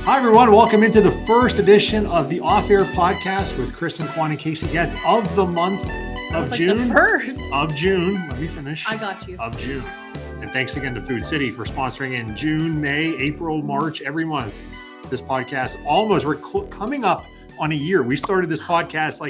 Hi, everyone. Welcome into the first edition of the Off-Air Podcast with Kristen, Quan, and Casey. Yes, of the month of June. The first. Of June. Let me finish. I got you. Of June. And thanks again to Food City for sponsoring in June, May, April, March, every month. This podcast we're coming up on a year. We started this podcast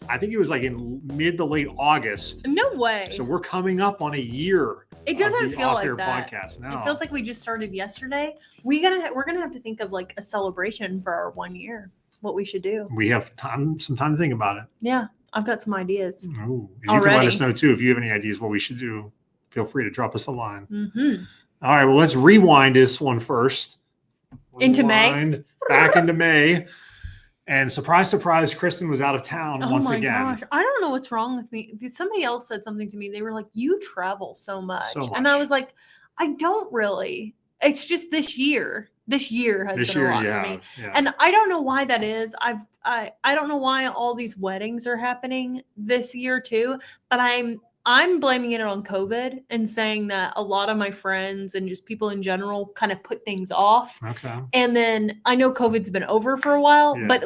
I think it was in mid to late August. No way. So we're coming up on a year. It doesn't feel like that. Podcast. No. It feels like we just started yesterday. We're gonna have to think of a celebration for our 1 year. What we should do. We have some time to think about it. Yeah, I've got some ideas. Oh, and you can let us know too if you have any ideas what we should do. Feel free to drop us a line. Mm-hmm. All right, well, let's rewind this one first. Into May. Back into May. And surprise, surprise, Kristen was out of town once again. Oh my gosh. I don't know what's wrong with me. Somebody else said something to me. They were like, you travel so much. And I was like, I don't really. It's just this year. This year has been a lot for me. Yeah. And I don't know why that is. I don't know why all these weddings are happening this year too. But I'm blaming it on COVID and saying that a lot of my friends and just people in general kind of put things off. Okay. And then I know COVID's been over for a while, but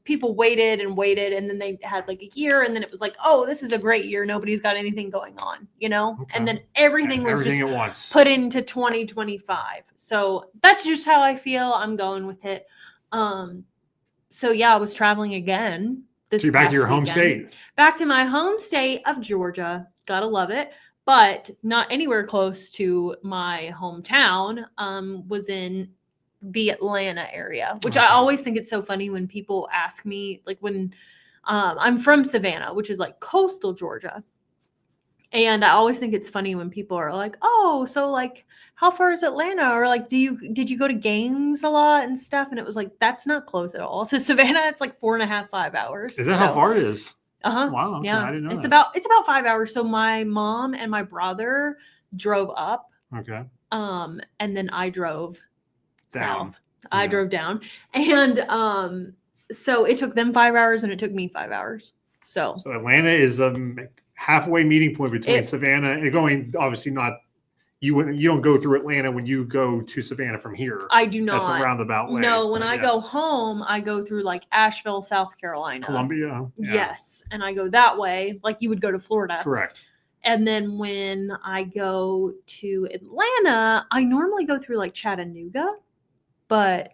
people waited and then they had a year and then it was oh, this is a great year. Nobody's got anything going on, Okay. And then everything was just at once. Put into 2025. So that's just how I feel. I'm going with it. So yeah, I was traveling again. So you're back to your home state. Back to my home state of Georgia. Gotta love it. But not anywhere close to my hometown. Was in the Atlanta area, which I always think it's so funny when people ask me, when I'm from Savannah, which is coastal Georgia. And I always think it's funny when people are like, oh, so how far is Atlanta? Or did you go to games a lot and stuff? And it was that's not close at all. So Savannah, it's 4.5, 5 hours. Is that how far it is? Uh-huh. Wow. Okay. Yeah. I didn't know it's about 5 hours. So my mom and my brother drove up. Okay. And then I drove down. south. Yeah. I drove down. And so it took them 5 hours and it took me 5 hours. So Atlanta is a halfway meeting point between Savannah and going, obviously not, you don't go through Atlanta when you go to Savannah from here. I do not. That's a roundabout way. No, when I go home, I go through Asheville, South Carolina. Columbia. Yeah. Yes. And I go that way, you would go to Florida. Correct. And then when I go to Atlanta, I normally go through Chattanooga. But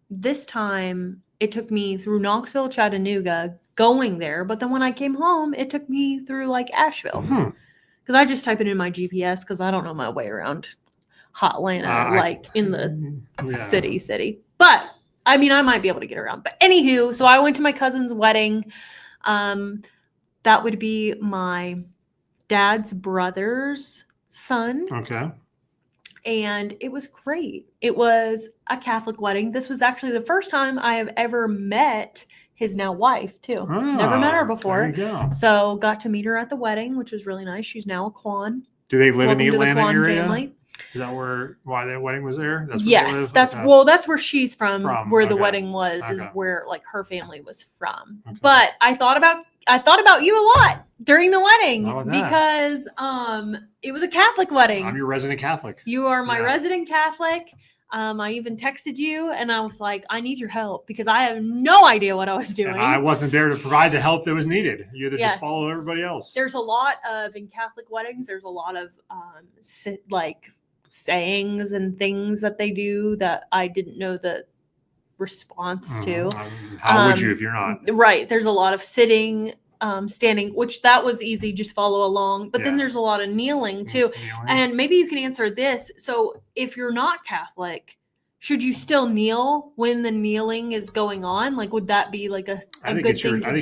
this time it took me through Knoxville, Chattanooga, going there. But then when I came home, it took me through Asheville. Because I just type it in my GPS because I don't know my way around hot Atlanta, in the city. But I might be able to get around. But anywho, so I went to my cousin's wedding. That would be my dad's brother's son. Okay. And it was great. It was a Catholic wedding. This was actually the first time I have ever met his now wife, too. Never met her before. There you go. So got to meet her at the wedding, which was really nice. She's now a Quan. Do they live in the Atlanta area? Family. Is that why that wedding was there? That's where yes, that's where she's from where the wedding was, is where her family was from. Okay. But I thought about you a lot during the wedding because it was a Catholic wedding. I'm your resident Catholic. You are my resident Catholic. I even texted you and I was like, I need your help because I have no idea what I was doing. And I wasn't there to provide the help that was needed. You had to just follow everybody else. There's a lot in Catholic weddings, there's a lot of sayings and things that they do that I didn't know the response to. How would you if you're not? Right. There's a lot of sitting, standing, which that was easy, just follow along. But then there's a lot of kneeling too. And maybe you can answer this. So if you're not Catholic, should you still kneel when the kneeling is going on? Would that be a good thing to do? I think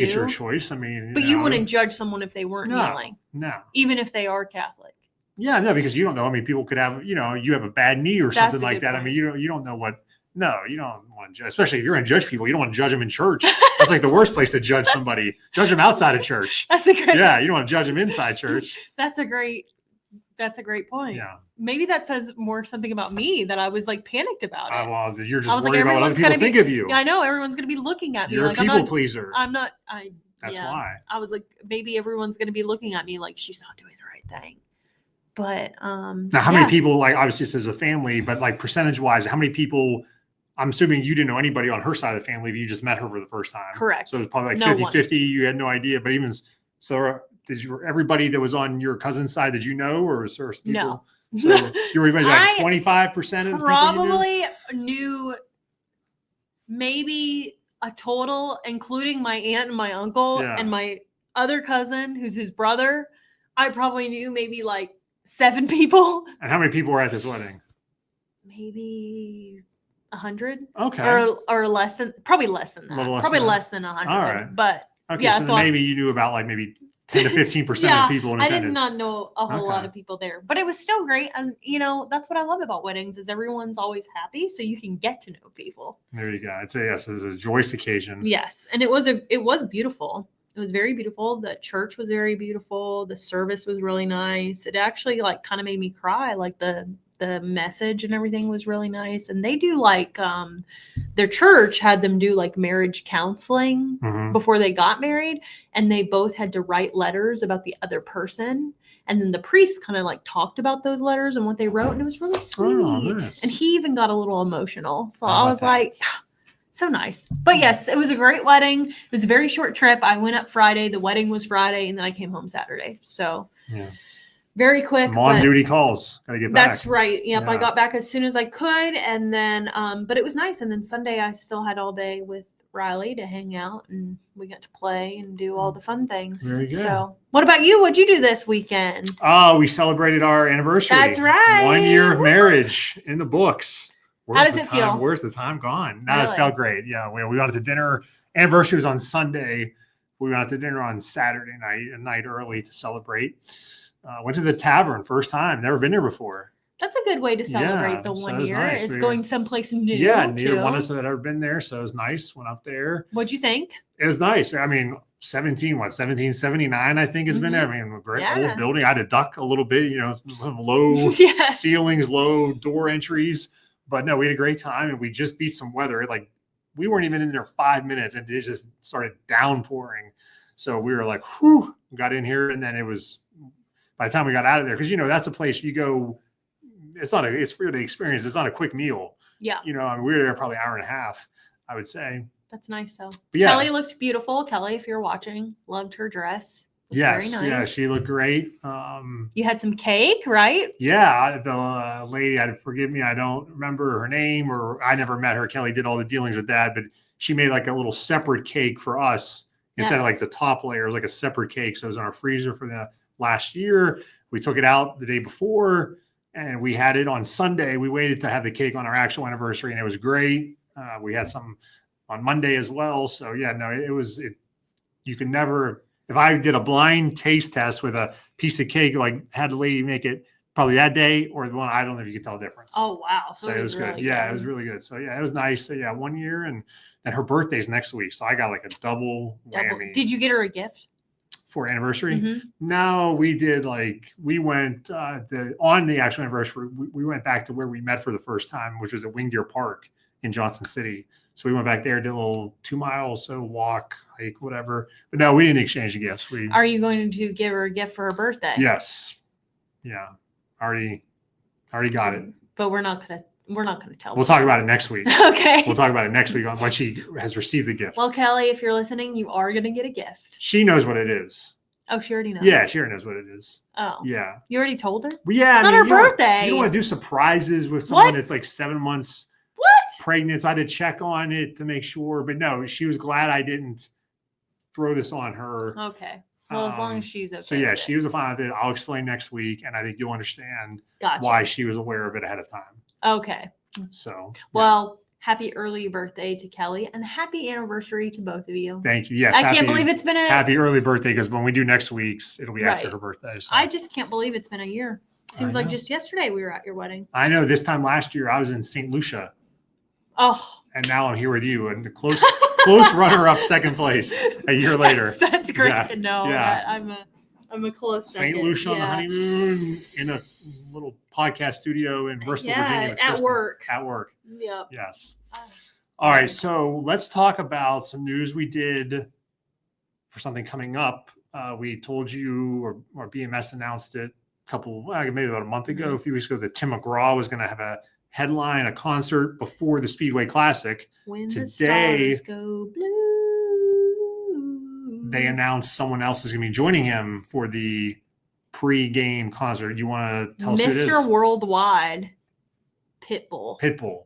it's your choice. But you wouldn't judge someone if they weren't kneeling. No. Even if they are Catholic. Yeah, no, because you don't know. People could have, you have a bad knee or something like that. Point. You don't know what. No, you don't want to judge, especially if you're going to judge people. You don't want to judge them in church. That's the worst place to judge somebody. Judge them outside of church. That's a great. Yeah, you don't want to judge them inside church. That's a great point. Yeah. Maybe that says more something about me that I was panicked about it. Well, you're just worried about what other people think of you. Yeah, I know everyone's going to be looking at me. You're a people pleaser. I'm not. That's why. I was maybe everyone's going to be looking at me she's not doing the right thing. But now, how many people, like, obviously this is a family, but like percentage wise, how many people, I'm assuming you didn't know anybody on her side of the family, but you just met her for the first time. Correct. So it was probably like 50-50. You had no idea, but even so, everybody that was on your cousin's side, did you know, or was there people? No. So you were like 25% of the people probably knew maybe a total, including my aunt and my uncle and my other cousin, who's his brother. I probably knew maybe like 7 people. And how many people were at this wedding? Maybe 100. Okay. Or less than, probably less than that. Probably less than 100. All right. But okay, yeah, so maybe you knew about like maybe 10 to 15% of people in attendance. I did not know a whole lot of people there, but it was still great. And that's what I love about weddings is everyone's always happy, so you can get to know people. There you go. It's a joyous occasion. Yes, and it was beautiful. It was very beautiful. The church was very beautiful. The service was really nice. It actually like kind of made me cry. Like the message and everything was really nice. And they do like their church had them do like marriage counseling before they got married, and they both had to write letters about the other person, and then the priest kind of like talked about those letters and what they wrote, and it was really sweet. Oh, nice. And he even got a little emotional, so I was like, so nice. But yes, it was a great wedding. It was a very short trip. I went up Friday, the wedding was Friday, and then I came home Saturday. So yeah. Very quick. On duty calls. Gotta get back. That's right. Yep. Yeah. I got back as soon as I could. And then, but it was nice. And then Sunday I still had all day with Riley to hang out, and we got to play and do all the fun things. Very good. So what about you? What'd you do this weekend? Oh, we celebrated our anniversary. That's right. 1 year of marriage in the books. How does it feel? Where's the time gone? No, really? It felt great. Yeah. We went out to dinner. Anniversary was on Sunday. We went out to dinner on Saturday night, a night early to celebrate. Went to the tavern first time. Never been there before. That's a good way to celebrate the 1 year. Nice. Is going someplace new. Yeah, neither one of us had ever been there, so it was nice. Went up there. What'd you think? It was nice. I mean, 1779, I think has been there. I mean, a great old building. I had to duck a little bit, some low ceilings, low door entries. But no, we had a great time, and we just beat some weather. Like, we weren't even in there 5 minutes, and it just started downpouring. So we were like, whew, got in here, and then it was. By the time we got out of there, because that's a place you go. It's for the experience. It's not a quick meal. Yeah. We were there probably an hour and a half, I would say. That's nice though. Yeah. Kelly looked beautiful. Kelly, if you're watching, loved her dress. Yes. Very nice. Yeah, she looked great. You had some cake, right? Yeah. The lady, forgive me, I don't remember her name, or I never met her. Kelly did all the dealings with that, but she made like a little separate cake for us instead of like the top layer. It was like a separate cake. So it was in our freezer for the last year. We took it out the day before, and we had it on Sunday. We waited to have the cake on our actual anniversary, and it was great. We had some on Monday as well. So yeah, no, you can never, if I did a blind taste test with a piece of cake, like had the lady make it probably that day or the one, I don't know if you can tell the difference. Oh, wow. So it was good. Really good. It was really good. So yeah, it was nice. So yeah, 1 year, and then her birthday's next week. So I got like a double whammy. Did you get her a gift? For anniversary? Mm-hmm. No, we did we went on the actual anniversary. We went back to where we met for the first time, which was at Wing Deer Park in Johnson City. So we went back there, did a little 2 miles, so walk, hike, whatever. But no, we didn't exchange the gifts. Are you going to give her a gift for her birthday? Yes. Yeah. Already got it. But we're not gonna tell. We'll talk about it next week. Okay. We'll talk about it next week on when she has received the gift. Well, Kelly, if you're listening, you are going to get a gift. She knows what it is. Oh, she already knows. Yeah, she already knows what it is. Oh. Yeah. You already told her? Well, yeah. It's not her birthday. You don't want to do surprises with someone that's like 7 months pregnant. So I had to check on it to make sure. But no, she was glad I didn't throw this on her. Okay. Well, as long as she's okay. So yeah, she was fine with it. I'll explain next week, and I think you'll understand why she was aware of it ahead of time. Okay. So, well, happy early birthday to Kelly, and happy anniversary to both of you. Thank you. Yes. I can't believe it's been happy early birthday, because when we do next week's, it'll be after her birthday. So. I just can't believe it's been a year. Seems like just yesterday we were at your wedding. I know. This time last year, I was in St. Lucia. Oh. And now I'm here with you, and the close runner-up second place a year later. That's great to know. Yeah. I'm a close second. St. Lucia on the honeymoon in a little podcast studio in Bristol, Virginia. At work. At work. Yep. Yes. All right. So let's talk about some news we did for something coming up. We told you, or BMS announced it maybe about a month ago, a few weeks ago, that Tim McGraw was going to have a headline, a concert before the Speedway Classic. When the stars go blue, they announced someone else is going to be joining him for the pre-game concert. You want to tell us who it is? Mr. Worldwide, Pitbull.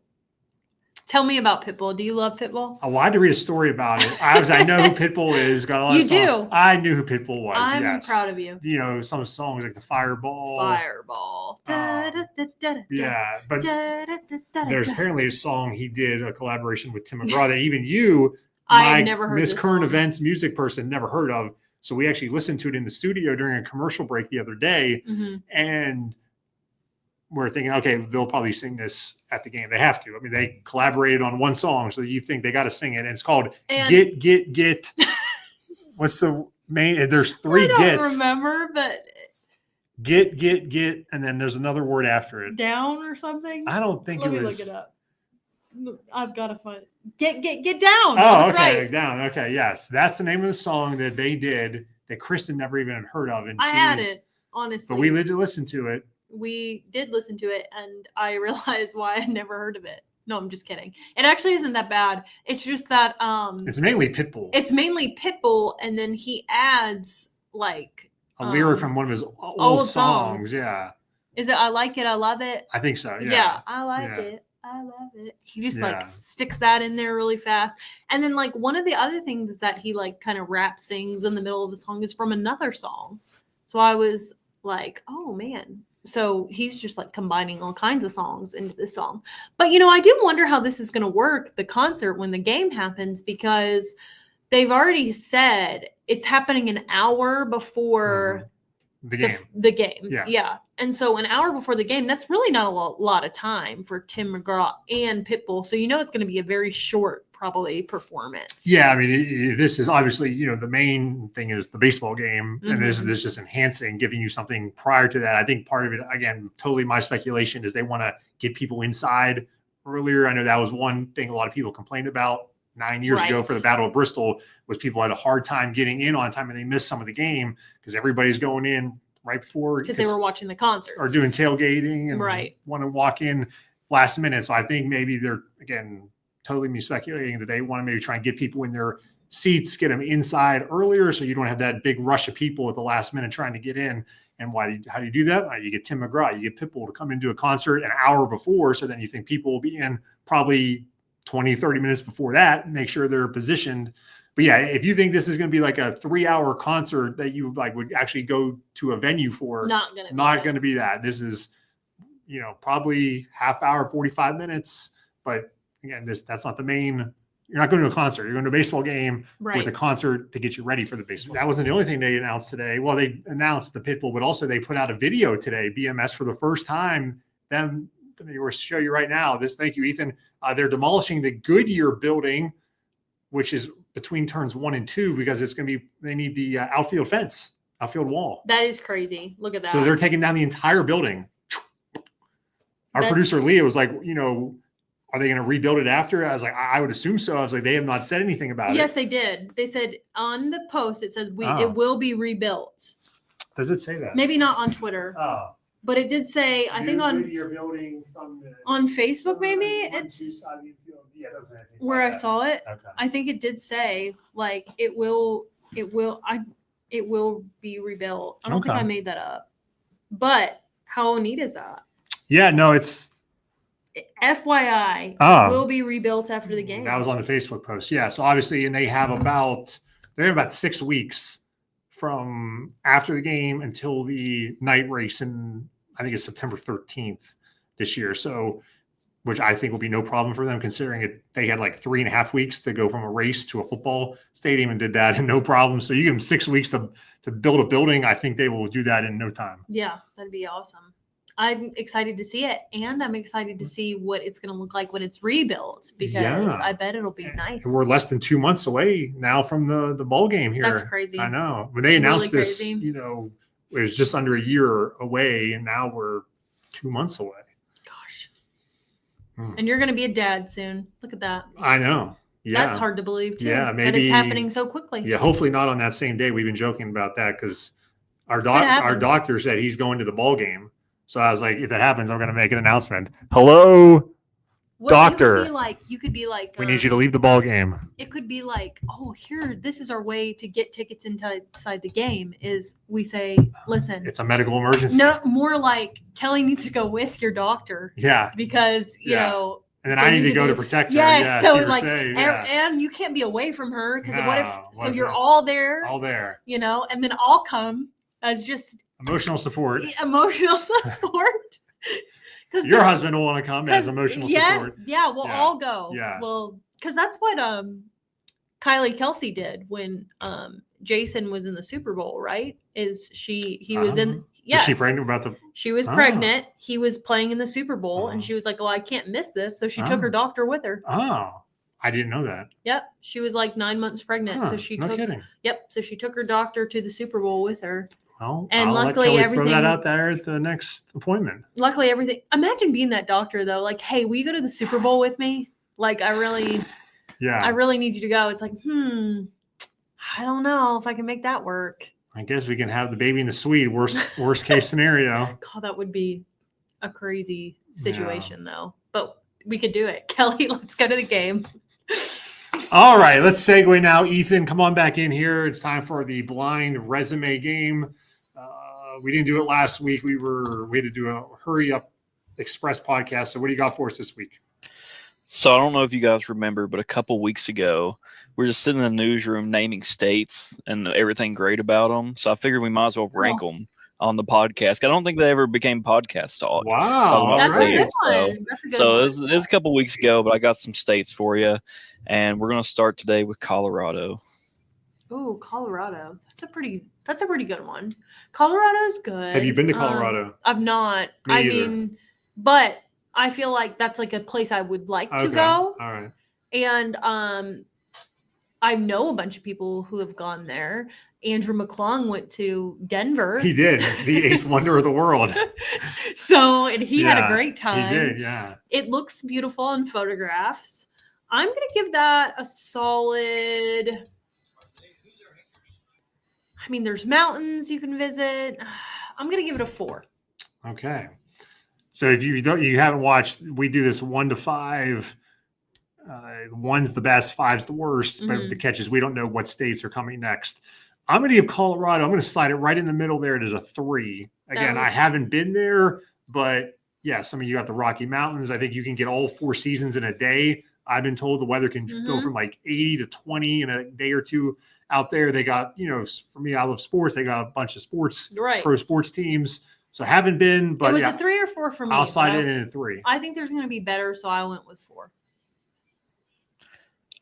Tell me about Pitbull. Do you love Pitbull? Oh, well, I had to read a story about it. I know who Pitbull is. Got a lot of songs. Do? I knew who Pitbull was. I'm proud of you. You know, some songs like the Fireball. Yeah, but there's apparently a song he did a collaboration with Tim McGraw that even you, I never heard Miss Current Events music person, never heard of. So we actually listened to it in the studio during a commercial break the other day, and we're thinking, okay, they'll probably sing this at the game. They have to. I mean, they collaborated on one song, so you think they got to sing it. And it's called Get. What's the main? There's three gets. I don't remember, but Get, and then there's another word after it. Down or something? I don't think it was. Let me look it up. I've got to find it. Get down. Oh, okay. Right. Down. Okay. Yes. That's the name of the song that they did that Kristen never even heard of. And I had it, honestly. But we did listen to it. We did listen to it, and I realized why I never heard of it. No, I'm just kidding. It actually isn't that bad. It's just that it's mainly Pitbull. And then he adds like a lyric from one of his old songs. Yeah. Is it I Like It, I Love It? I think so. Yeah. I like it. I love it. He just like sticks that in there really fast. And then like one of the other things that he like kind of rap sings in the middle of the song is from another song. So I was like, oh man. So he's just like combining all kinds of songs into this song. But, you know, I do wonder how this is going to work, the concert, when the game happens, because they've already said it's happening an hour before the game. The game. Yeah. And so an hour before the game, that's really not a lot of time for Tim McGraw and Pitbull. So, you know, it's going to be a very short, probably, performance. Yeah. I mean, this is obviously, you know, the main thing is the baseball game. And this is just enhancing, giving you something prior to that. I think part of it, again, totally my speculation, is they want to get people inside earlier. I know that was one thing a lot of people complained about 9 years ago for the Battle of Bristol, was people had a hard time getting in on time, and they missed some of the game because everybody's going in right before, because they were watching the concert or doing tailgating and want to walk in last minute. So I think maybe they're, again, totally me speculating, that they want to maybe try and get people in their seats, get them inside earlier, so you don't have that big rush of people at the last minute trying to get in. And how do you do that? You get Tim McGraw, you get Pitbull to come into a concert an hour before, so then you think people will be in probably 20, 30 minutes before that, and make sure they're positioned. But yeah, if you think this is going to be like a 3-hour concert that you like would actually go to a venue for, not going to be that. This is, you know, probably half hour, 45 minutes. But again, that's not the main. You're not going to a concert. You're going to a baseball game with a concert to get you ready for the baseball. That wasn't the only thing they announced today. Well, they announced the Pitbull, but also they put out a video today. BMS, for the first time, let me show you right now. Thank you, Ethan. They're demolishing the Goodyear building, which is between turns 1 and 2, because they need the outfield wall. That is crazy. Look at that. So they're taking down the entire building. Our producer Leah was like, you know, are they going to rebuild it after? I was like, I would assume so. I was like, they have not said anything about it. Yes, they did. They said on the post, it says it will be rebuilt. Does it say that? Maybe not on Twitter. Oh. But it did say, I think on Facebook, maybe it's where I saw it. Okay. I think it did say like it will be rebuilt. I don't think I made that up. But how neat is that? Yeah, no, it's FYI, will be rebuilt after the game. That was on the Facebook post. Yeah, so obviously, and they have about 6 weeks from after the game until the night race, and I think it's September 13th this year. So, which I think will be no problem for them, considering they had like 3.5 weeks to go from a race to a football stadium, and did that in no problem. So you give them 6 weeks to build a building. I think they will do that in no time. Yeah, that'd be awesome. I'm excited to see it, and I'm excited to see what it's going to look like when it's rebuilt, because I bet it'll be nice. And we're less than 2 months away now from the bowl game here. That's crazy. I know. When they announced this, you know, it was just under a year away, and now we're 2 months away. Gosh. And you're going to be a dad soon. Look at that. I know. Yeah. That's hard to believe, too. Yeah, maybe. That it's happening so quickly. Yeah, hopefully not on that same day. We've been joking about that, because Our doctor said he's going to the ball game. So I was like, if that happens, I'm going to make an announcement. Hello, doctor. You could be like, we need you to leave the ball game. It could be like, oh, this is our way to get tickets inside the game. Is we say, listen, it's a medical emergency. No, more like Kelly needs to go with your doctor. Yeah, because you know. And then I need to go to protect her. Yes, so like, and you can't be away from her because what if? So you're all there. All there. You know, and then I'll come as just emotional support. Emotional support. Because your husband will want to come as emotional support. Yeah, we'll all go. Yeah. Well, because that's what Kylie Kelsey did when Jason was in the Super Bowl, right? He was in. Yes. Was she pregnant about the? She was pregnant. He was playing in the Super Bowl, and she was like, "Well, I can't miss this," so she took her doctor with her. Oh, I didn't know that. Yep, she was like 9 months pregnant, so she took. Kidding. Yep, so she took her doctor to the Super Bowl with her. Well, and I'll luckily let Kelly everything. Throw that out there at the next appointment. Luckily, everything. Imagine being that doctor though. Like, hey, will you go to the Super Bowl with me? Like, I really need you to go. It's like, I don't know if I can make that work. I guess we can have the baby in the suite. Worst case scenario. God, that would be a crazy situation though. But we could do it. Kelly, let's go to the game. All right, let's segue now. Ethan, come on back in here. It's time for the blind resume game. We didn't do it last week. We had to do a hurry up express podcast. So what do you got for us this week? So I don't know if you guys remember, but a couple weeks ago, we were just sitting in the newsroom naming states and everything great about them. So I figured we might as well rank them on the podcast. I don't think they ever became podcast talk. Wow. That's a good one. So it was a couple weeks ago, but I got some states for you. And we're going to start today with Colorado. Oh, Colorado. That's a pretty good one. Colorado's good. Have you been to Colorado? I've not. Me either. But I feel like that's like a place I would like to go. All right. And I know a bunch of people who have gone there. Andrew McClung went to Denver. He did. The eighth wonder of the world. And he had a great time. He did, yeah. It looks beautiful in photographs. I'm going to give that a solid. I mean, there's mountains you can visit. I'm going to give it a 4. Okay. So if you haven't watched, we do this 1 to 5. 1's the best, 5's the worst. But the catch is we don't know what states are coming next. I'm going to give Colorado. I'm going to slide it right in the middle there. It is a 3. Again, I haven't been there, but yes, I mean, you got the Rocky Mountains. I think you can get all 4 seasons in a day. I've been told the weather can go from like 80 to 20 in a day or two out there. They got, for me, I love sports. They got a bunch of pro sports teams. So haven't been, but it was a 3 or 4 for me. I'll slide it in a 3. I think there's going to be better, so I went with 4.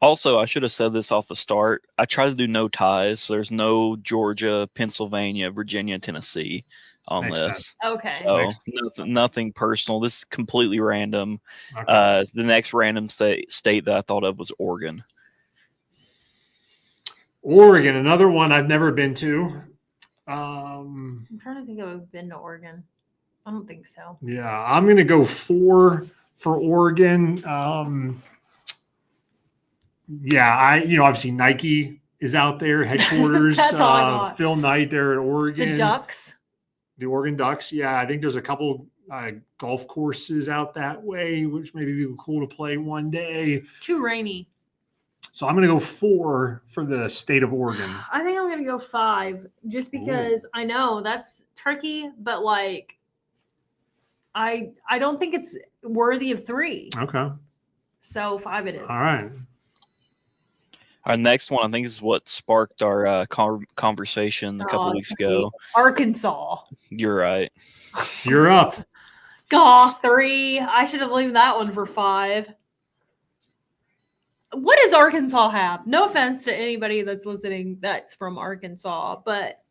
Also, I should have said this off the start. I tried to do no ties. So there's no Georgia, Pennsylvania, Virginia, Tennessee on Makes this. sense. Okay. So nothing personal. This is completely random. Okay. The next random state that I thought of was Oregon. Oregon, another one I've never been to. I'm trying to think if I've been to Oregon. I don't think so. Yeah, I'm going to go 4 for Oregon. Obviously Nike is out there, headquarters. That's all I got. Phil Knight there at Oregon. The Ducks. The Oregon Ducks. Yeah, I think there's a couple golf courses out that way, which maybe be cool to play one day. Too rainy. So I'm going to go 4 for the state of Oregon. I think I'm going to go 5 just because I know that's tricky, but like I don't think it's worthy of 3. Okay. So 5 it is. All right. Our next one, I think, is what sparked our conversation a couple weeks ago. Arkansas. You're right. You're up. 3. I should have leave that one for 5. What does Arkansas have? No offense to anybody that's listening that's from Arkansas, but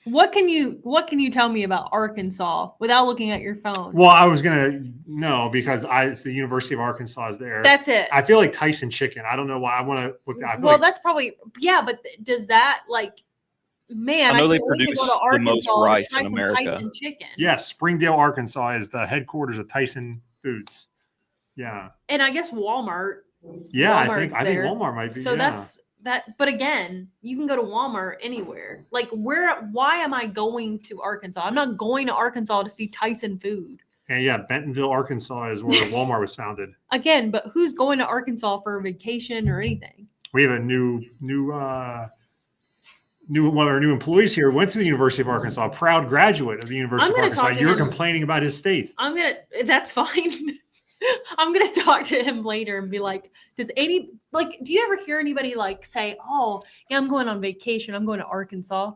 what can you tell me about Arkansas without looking at your phone? Well, I was gonna know because it's the University of Arkansas is there. That's it. I feel like Tyson chicken. I don't know why I want to look at. Well, that's probably but does that man? I know they can't wait to produce go to the most Arkansas rice and in try some America. Tyson chicken. Yes, Springdale, Arkansas is the headquarters of Tyson Foods. Yeah, and I guess Walmart. Yeah, Walmart's I think Walmart might be. So that's But again, you can go to Walmart anywhere. Like, why am I going to Arkansas? I'm not going to Arkansas to see Tyson food. And yeah, Bentonville, Arkansas is where Walmart was founded. Again, but who's going to Arkansas for a vacation or anything? We have a new one of our new employees here went to the University of Arkansas, a proud graduate of the University of Arkansas. You're complaining about his state. That's fine. I'm going to talk to him later and be like, do you ever hear anybody like say, oh, yeah, I'm going on vacation. I'm going to Arkansas.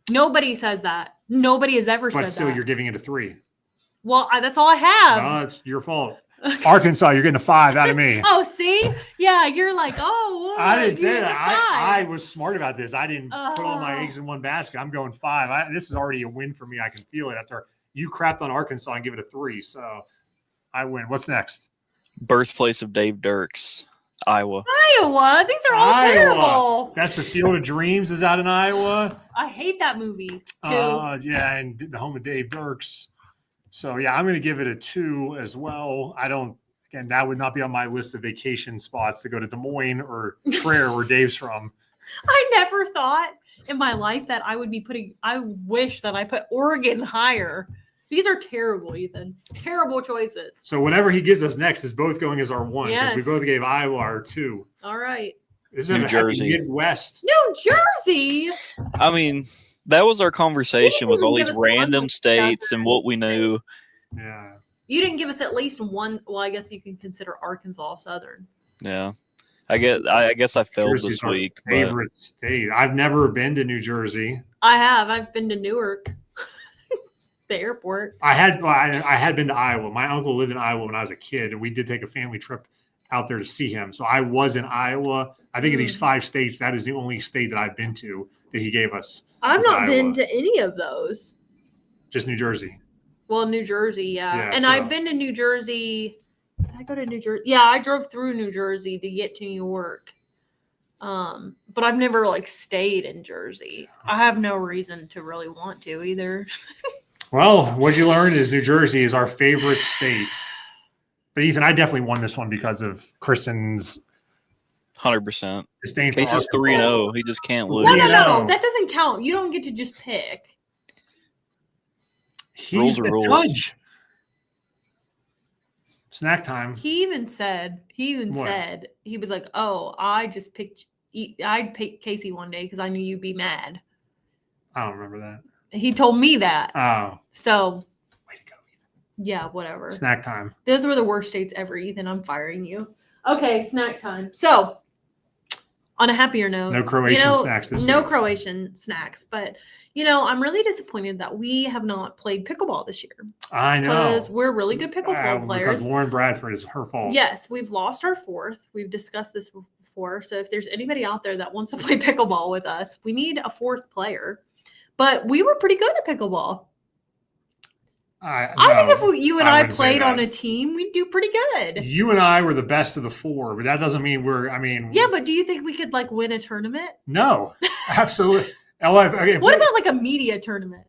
Nobody says that. Nobody has ever said that. But still, you're giving it a 3. Well, that's all I have. No, it's your fault. Arkansas, you're getting a 5 out of me. Oh, see? Yeah, you're like, oh. Well, I didn't say that. I was smart about this. I didn't put all my eggs in one basket. I'm going 5. This is already a win for me. I can feel it after you crapped on Arkansas and give it a 3. So I win. What's next? Birthplace of Dave Dirks, Iowa. Iowa? These are all terrible. That's the Field of Dreams. Is that in Iowa? I hate that movie, too. Yeah, and the home of Dave Dirks. So, yeah, I'm going to give it a 2 as well. Again, that would not be on my list of vacation spots to go to Des Moines or Traer, where Dave's from. I never thought in my life that I wish that I put Oregon higher. These are terrible, Ethan. Terrible choices. So whatever he gives us next is both going as our 1. Yes. We both gave Iowa our 2. All right. This is New Jersey. Midwest. New Jersey. I mean, that was our conversation, was all these random states and what we knew. Yeah. You didn't give us at least one. Well, I guess you can consider Arkansas Southern. Yeah. I guess I failed Jersey's this week. Favorite state. I've never been to New Jersey. I have. I've been to Newark. The airport. I had been to Iowa. My uncle lived in Iowa when I was a kid, and we did take a family trip out there to see him. So I was in Iowa. I think of these 5 states, that is the only state that I've been to that he gave us. I've not been to any of those. Just New Jersey. Well, New Jersey, yeah. And I've been to New Jersey. Did I go to New Jersey? Yeah, I drove through New Jersey to get to New York. But I've never stayed in Jersey. I have no reason to really want to either. Well, what you learned is New Jersey is our favorite state. But Ethan, I definitely won this one because of Kristen's 100%. disdain for Casey's 3-0. He just can't lose. No. That doesn't count. You don't get to just pick. He's the judge. Snack time. He even said, he was like, oh, I'd pick Casey one day because I knew you'd be mad. I don't remember that. He told me that. Oh. So. Way to go, Ethan. Yeah, whatever. Snack time. Those were the worst dates ever, Ethan. I'm firing you. Okay, snack time. So, on a happier note. No Croatian snacks this week. No Croatian snacks. But, I'm really disappointed that we have not played pickleball this year. I know. Because we're really good pickleball players. Because Lauren Bradford is her fault. Yes, we've lost our 4th. We've discussed this before. So, if there's anybody out there that wants to play pickleball with us, we need a 4th player. But we were pretty good at pickleball. I think if you and I played on a team, we'd do pretty good. You and I were the best of the 4, but that doesn't mean Yeah, but do you think we could win a tournament? No, absolutely. What about a media tournament?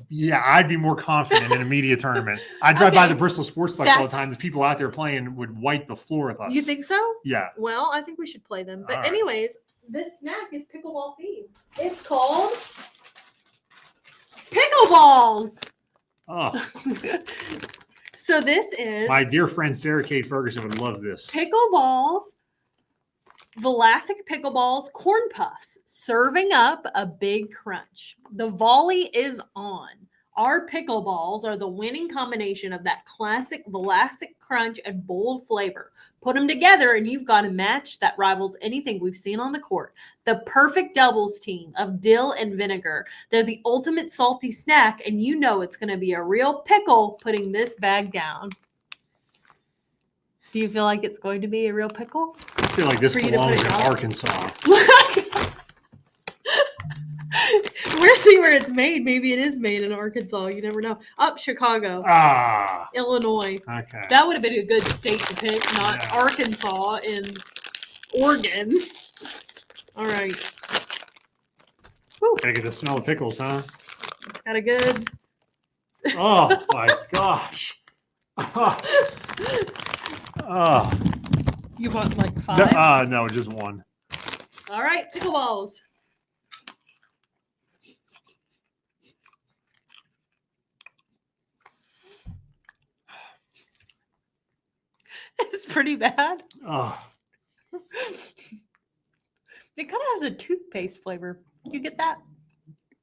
Yeah, I'd be more confident in a media tournament. I drive by the Bristol Sportsplex all the time. The people out there playing would wipe the floor with us. You think so? Yeah. Well, I think we should play them. But anyways, this snack is pickleball themed. It's called Pickleballs. Oh. So this is my dear friend Sarah Kate Ferguson would love this. Pickleballs, Vlasic Pickleballs, Corn Puffs, serving up a big crunch. The volley is on. Our pickleballs are the winning combination of that classic Vlasic crunch and bold flavor. Put them together and you've got a match that rivals anything we've seen on the court. The perfect doubles team of dill and vinegar. They're the ultimate salty snack, and you know it's going to be a real pickle putting this bag down. Do you feel like it's going to be a real pickle? I feel like this belongs in Arkansas. We'll see where it's made. Maybe it is made in Arkansas. You never know. Chicago. Illinois. Okay. That would have been a good state to pick, not Arkansas and Oregon. All right. Gotta get the smell of pickles, huh? It's got a good. Oh my gosh. Oh. You want like 5? No, just one. All right, pickleballs. It's pretty bad. Oh. It kind of has a toothpaste flavor. You get that?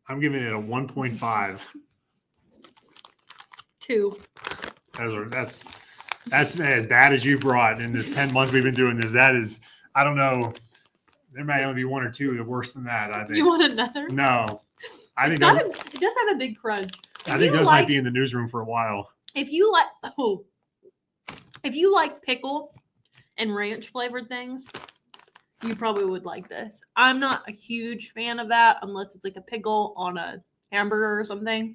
I'm giving it a 1.5. 2. That's as bad as you brought in this 10 months we've been doing this. That is, I don't know. There might only be 1 or 2 worse than that. I think. You want another? No, I think it does have a big crunch. I think those might be in the newsroom for a while. If you like pickle and ranch flavored things, you probably would like this. I'm not a huge fan of that unless it's like a pickle on a hamburger or something.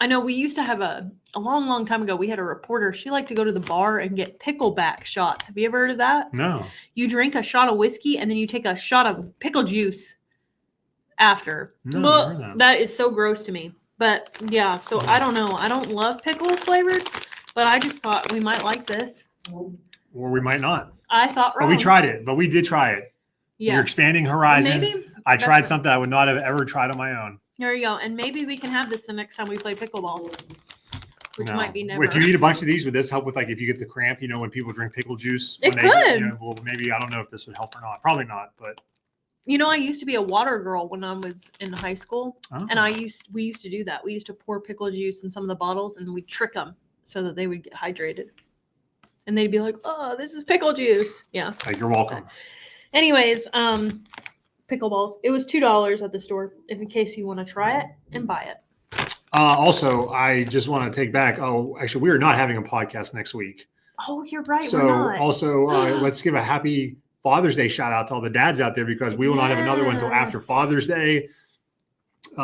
I know we used to have a long time ago, we had a reporter. She liked to go to the bar and get pickleback shots. Have you ever heard of that? No. You drink a shot of whiskey and then you take a shot of pickle juice after. No, that is so gross to me. But yeah, so I don't know. I don't love pickle flavored, but I just thought we might like this. Or we might not. I thought wrong. But we tried it. But we did try it. Yes. You're expanding horizons. I tried something I would not have ever tried on my own. There you go. And maybe we can have this the next time we play pickleball, which might be never. If you eat a bunch of these, would this help with, like, if you get the cramp, when people drink pickle juice? It could. Well, maybe, I don't know if this would help or not. Probably not, but. I used to be a water girl when I was in high school. Oh. And we used to do that. We used to pour pickle juice in some of the bottles and we'd trick them so that they would get hydrated. And they'd be like, oh, this is pickle juice. Yeah. You're welcome. Anyways, pickleballs. It was $2 at the store in case you want to try it and buy it. Also, I just want to take back. Oh, actually, we are not having a podcast next week. Oh, you're right. So we're not. Also, let's give a happy Father's Day shout out to all the dads out there because we will not have another one until after Father's Day.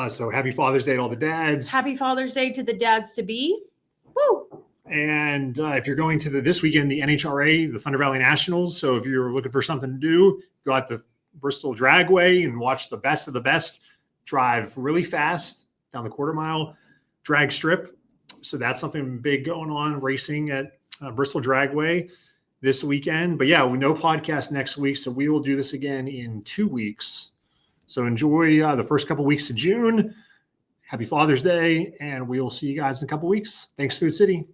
So happy Father's Day to all the dads. Happy Father's Day to the dads to be. Woo! And if you're going to this weekend, the NHRA, the Thunder Valley Nationals. So if you're looking for something to do, go out the Bristol Dragway and watch the best of the best drive really fast down the quarter-mile drag strip. So that's something big going on, racing at Bristol Dragway this weekend. But yeah, no podcast next week, so we will do this again in 2 weeks. So enjoy the first couple weeks of June. Happy Father's Day, and we will see you guys in a couple weeks. Thanks, Food City.